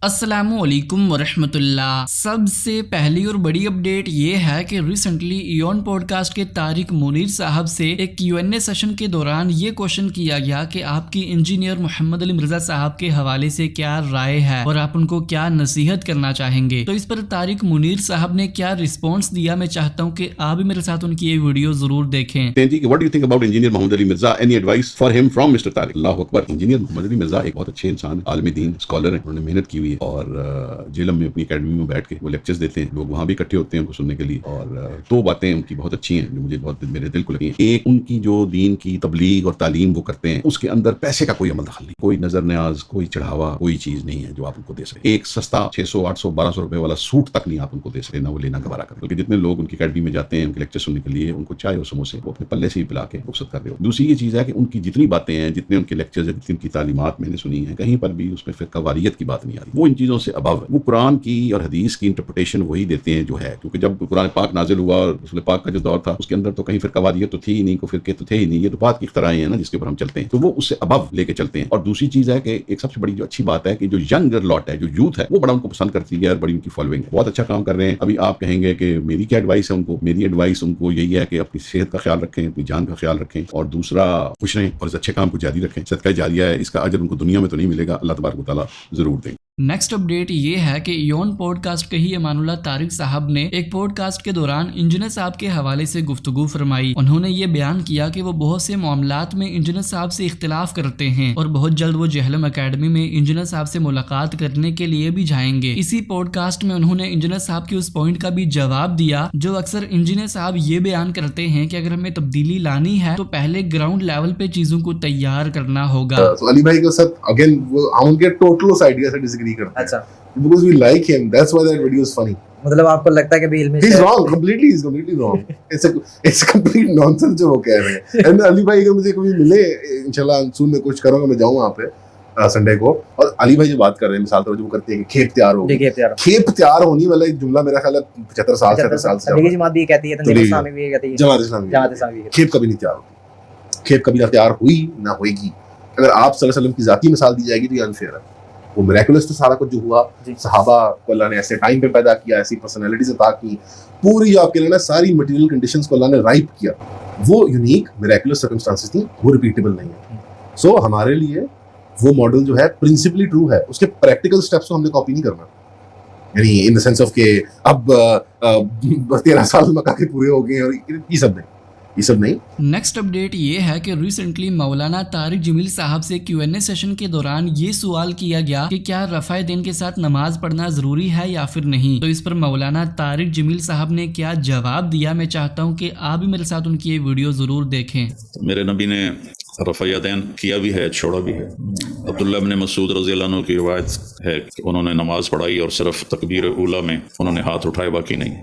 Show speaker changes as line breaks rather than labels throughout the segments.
अस्सलामुअलैकुम वरहमतुल्लाह। सबसे पहली और बड़ी अपडेट ये है कि रिसेंटली इयोन पॉडकास्ट के तारिक मुनीर साहब से एक Q&A सेशन के दौरान ये क्वेश्चन किया गया कि आपकी इंजीनियर मोहम्मद अली मिर्जा साहब के हवाले से क्या राय है और आप उनको क्या नसीहत करना चाहेंगे। तो इस पर तारिक मुनीर साहब ने क्या रिस्पॉन्स दिया, मैं चाहता हूँ कि आप भी मेरे साथ उनकी ये वीडियो जरूर देखें।
What do you think about engineer Mohammad Ali Mirza? Any advice for him from Mr. Tariq? Allah अकबर। इंजीनियर मोहम्मद अली मिर्जा एक बहुत अच्छे इंसान, आलमी दीन स्कॉलर हैं, उन्होंने मेहनत की हुई है और जेलम में अपनी एकेडमी में बैठ के वो लेक्चर्स देते हैं, लोग वहाँ भी इकट्ठे होते हैं उनको सुनने के लिए। और दो बातें उनकी बहुत अच्छी हैं जो मुझे बहुत मेरे दिल को लगी हैं। एक, उनकी जो दीन की तबलीग और तालीम वो करते हैं उसके अंदर पैसे का कोई अमल दखल नहीं, कोई नजर न्याज, कोई चढ़ावा, कोई चीज नहीं है जो आप उनको दे सके। एक सस्ता 600, 800, 1200 रुपए वाला सूट तक नहीं आप उनको दे सके, ना वो लेना गवारा कर। क्योंकि जितने लोग उनकी एकेडमी में जाते हैं उनके लेक्चर सुनने के लिए, उनको चाय और समोसे वो अपने पल्ले से ही पिला के रुखसत कर रहे हो। दूसरी ये चीज है कि उनकी जितनी बातें हैं, जितने उनके लेक्चर्स हैं, जितनी उनकी तालीमात मैंने सुनी है, कहीं पर भी उसमें फिर कवारियत की बात नहीं आ रही। वो इन चीजों से अबव है। वो कुरान की और हदीस की इंटरप्रिटेशन वही देते हैं जो है, क्योंकि जब कुरान पाक नाजिल हुआ और रसूल पाक का जो दौर था उसके अंदर तो कहीं फिर कवारियत तो थी ही नहीं, को फिरके तो थे ही नहीं, ये तो बात की इख्तराएं हैं ना जिसके ऊपर हम चलते हैं, तो वो उससे अबव लेके चलते हैं। और दूसरी चीज है कि एक सबसे बड़ी जो अच्छी बात है कि जो यंगर लॉट है, जो यूथ है, वो बड़ा उनको पसंद करती है और बड़ी उनकी फॉलोइंग है, बहुत अच्छा काम कर रहे हैं। अभी आप कहेंगे कि मेरी क्या एडवाइस है उनको, मेरी एडवाइस उनको यही है कि अपनी सेहत का ख्याल रखें, अपनी जान का ख्याल रखें, और दूसरा खुश रहें और इस अच्छे काम को जारी रखें। सदका जारिया है, इसका अजर उनको दुनिया में तो नहीं मिलेगा, अल्लाह तबारक व तआला जरूर देंगे।
नेक्स्ट अपडेट ये है कि इयोन पॉडकास्ट के ही अमानुल्लाह तारिक साहब ने एक पॉडकास्ट के दौरान इंजीनियर साहब के हवाले से गुफ्तगू फरमाई। उन्होंने ये बयान किया कि वो बहुत से मामलात में इंजीनियर साहब से इख्तिलाफ करते हैं और बहुत जल्द वो जहलम एकेडमी में इंजीनियर साहब से मुलाकात करने के लिए भी जाएंगे। इसी पॉडकास्ट में उन्होंने इंजीनियर साहब के उस पॉइंट का भी जवाब दिया जो अक्सर इंजीनियर साहब ये बयान करते हैं कि अगर हमें तब्दीली लानी है तो पहले ग्राउंड लेवल पे चीजों को तैयार करना होगा।
अली भाई के साथ अगेन हम उनके टोटल उस आइडिया से डिसएग्री करते हैं। अच्छा, because we like him, that's why that video is funny.
मतलब आपको लगता है कि बिल में
he's wrong, completely wrong. It's complete nonsense जो वो कह रहे हैं। And अली भाई अगर मुझे कभी मिले, इंशाल्लाह सून में कोशिश करूंगा मैं जाऊं वहाँ पे संडे को, और अली भाई जो बात कर रहे हैं मिसाल तौर पर जो करते हैं कि खेप तैयार हो, खेप तैयार होने वाला एक जुमला मेरा ख्याल है 75 साल से
तबलीगी जमात भी कहती है, तंजीम इस्लामी भी कहती है,
जमात इस्लामी खेप कभी नहीं तैयार होती, खेप कभी ना तैयार हुई ना होएगी। अगर आप सल्लल्लाहु अलैहि वसल्लम की जाती मिसाल दी जाएगी तो ये अनफेयर है। वो मिरेकुलस था सारा कुछ जो हुआ, सहाबा को अल्लाह ने ऐसे टाइम पे पैदा किया, ऐसी पर्सनैलिटीज अता की, पूरी जो आपके लिए ना सारी मटेरियल कंडीशंस को अल्लाह ने राइप किया, वो यूनिक मिरेकुलस सर्कमस्टांसेस थी, वो रिपीटेबल नहीं है। सो हमारे लिए वो मॉडल जो है प्रिंसिपली ट्रू है, उसके प्रैक्टिकल स्टेप्स को हमने कॉपी नहीं करना, यानी इन द सेंस ऑफ के अब 13 साल मक्का के पूरे हो गए और ये सब नहीं।
नेक्स्ट अपडेट ये है कि रिसेंटली मौलाना तारिक जमील साहब से Q&A सेशन के दौरान ये सवाल किया गया कि क्या रफ़ा दिन के साथ नमाज पढ़ना जरूरी है या फिर नहीं। तो इस पर मौलाना तारिक जमील साहब ने क्या जवाब दिया, मैं चाहता हूँ कि आप भी मेरे साथ उनकी ये वीडियो जरूर देखें।
मेरे नबी ने रफ़ा-ए-दैन किया भी है, छोड़ा भी है। अब्दुल्लाह इब्न मसूद रज़ियल्लाहु अन्हु की रिवायत है कि उन्होंने नमाज पढ़ाई और सिर्फ तकबीर ऊला में उन्होंने हाथ उठाए, बाकी नहीं।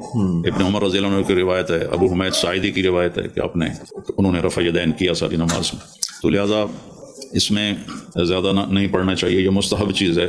इब्न उमर रज़ियल्लाहु अन्हु की रिवायत है, अबू हुमैद साइदी की रिवायत है कि उन्होंने रफ़ा-ए-दैन किया सारी नमाज में। तो लिहाजा इसमें ज़्यादा नहीं पढ़ना चाहिए, ये मुस्तहब चीज़ है।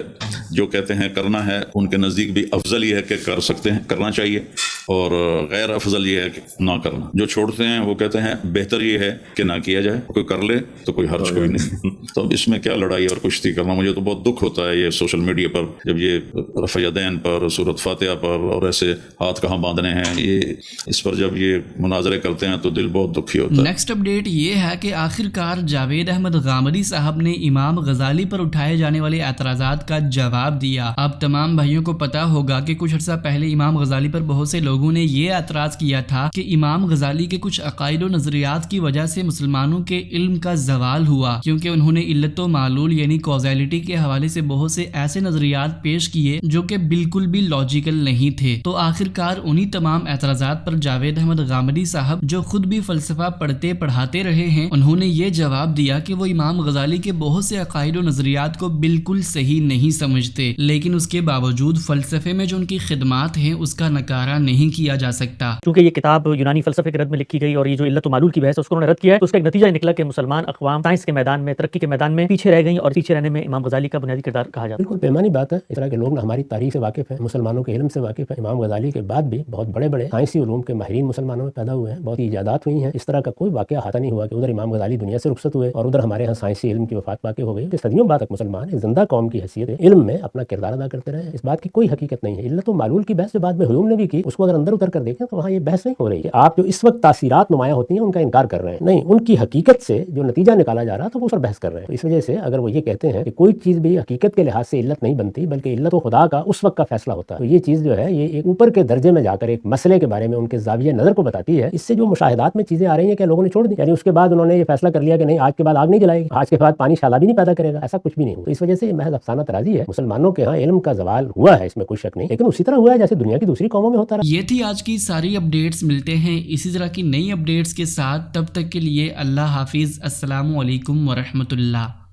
जो कहते हैं करना है उनके नज़दीक भी अफजल ये है कि कर सकते हैं, करना चाहिए, और गैर अफजल ये है कि ना करना। जो छोड़ते हैं वो कहते हैं बेहतर ये है कि ना किया जाए, कोई कर ले तो कोई हर्ज कोई नहीं। तो अब इसमें क्या लड़ाई और कुश्ती करना। मुझे तो बहुत दुख होता है ये सोशल मीडिया पर जब ये रफ़ा-ए-दैन पर, सूरत फातिहा पर और ऐसे हाथ कहाँ बांधने हैं, ये इस पर जब ये मुनाजरे करते हैं तो दिल बहुत दुखी होता है।
नेक्स्ट अपडेट ये है कि आखिरकार जावेद अहमद गामदी साहब ने इमाम गजाली पर उठाए जाने वाले एतराज़ात का जवाब दिया। अब तमाम भाइयों को पता होगा कि कुछ अर्सा पहले इमाम गजाली पर बहुत से लोगों ने ये एतराज़ किया था कि इमाम गजाली के कुछ अकायद और नजरियात की वजह से मुसलमानों के इल्म का जवाल हुआ, क्योंकि उन्होंने इल्लत व मालूल यानी कॉज़ैलिटी के हवाले से बहुत से ऐसे नजरियात पेश किए जो कि बिल्कुल भी लॉजिकल नहीं थे। तो आखिरकार उन्हीं तमाम एतराज़ात पर जावेद अहमद गामदी साहब, जो खुद भी फलसफा पढ़ते पढ़ाते रहे हैं, उन्होंने ये जवाब दिया कि वो इमाम गजाली के बहुत से अकायद और नजरियात को बिल्कुल सही नहीं समझते, लेकिन उसके बावजूद फलसफे में जो उनकी खिदमात हैं उसका नकारा नहीं किया जा सकता।
क्योंकि ये किताब यूनानी फलसफे के रद में लिखी गई और ये जो इल्लत व मालूल की बहस है उसको उन्होंने रद्द किया है, तो उसका एक नतीजा निकला कि मुसलमान अक़वाम साइंस के मैदान में, तरक्की के मैदान में पीछे रह गई, और पीछे रहने में इमाम गजाली का बुनियादी किरदार कहा जाता है।
बिल्कुल बेमानी बात है। इस तरह के लोग हमारी तारीख से वाकिफ हैं, मुसलमानों के इल्म से वाकिफ हैं। इमाम गजाली के बाद भी बहुत बड़े बड़े साइंसी उलूम के माहिरीन मुसलमानों में पैदा हुए हैं, बहुत ही इजादात हुई हैं। इस तरह का कोई वाक़या हाथा नहीं हुआ कि उधर इमाम गजाली दुनिया से रुखसत हुए और उधर हमारे यहाँ साइंस سائنسی علم کی وفات واقع ہو گئی کہ صدیوں بعد تک مسلمان ایک زندہ قوم کی حیثیت علم میں اپنا کردار ادا کرتے رہے. اس بات کی کوئی حقیقت نہیں ہے. علت و معلول کی بحث جو بعد میں ہیوم نے بھی کی, اس کو اگر اندر اتر کر دیکھیں تو وہاں یہ بحث نہیں ہو رہی ہے آپ جو اس وقت تاثیرات نمایاں ہوتی ہیں ان کا انکار کر رہے ہیں, نہیں, ان کی حقیقت سے جو نتیجہ نکالا جا رہا تھا وہ اس پر بحث کر رہے ہیں. تو اس وجہ سے اگر وہ یہ کہتے ہیں کہ کوئی چیز بھی حقیقت کے لحاظ سے علت نہیں بنتی بلکہ علت و خدا کا اس وقت کا فیصلہ ہوتا ہے, تو یہ چیز جو ہے یہ ایک اوپر کے درجے میں جا کر ایک مسئلے کے بارے میں ان کے زاویہ نظر کو بتاتی ہے. اس سے جو مشاہدات میں چیزیں آ رہی ہیں کہ لوگوں نے چھوڑ دی, یعنی اس کے بعد انہوں نے یہ فیصلہ کر لیا کہ نہیں آج کے بعد آگ نہیں جلائے گی, آج کے بعد پانی شعلہ بھی نہیں پیدا کرے گا, ایسا کچھ بھی نہیں ہوا. تو اس وجہ سے یہ محض افسانہ ترازی ہے. مسلمانوں کے ہاں علم کا زوال ہوا ہے, اس میں کوئی شک نہیں, لیکن اسی طرح ہوا ہے جیسے دنیا کی دوسری قوموں میں ہوتا رہا.
یہ تھی آج کی ساری اپڈیٹس. ملتے ہیں اسی طرح کی نئی اپڈیٹس کے ساتھ, تب تک کے لیے اللہ حافظ. السلام علیکم ورحمۃ اللہ.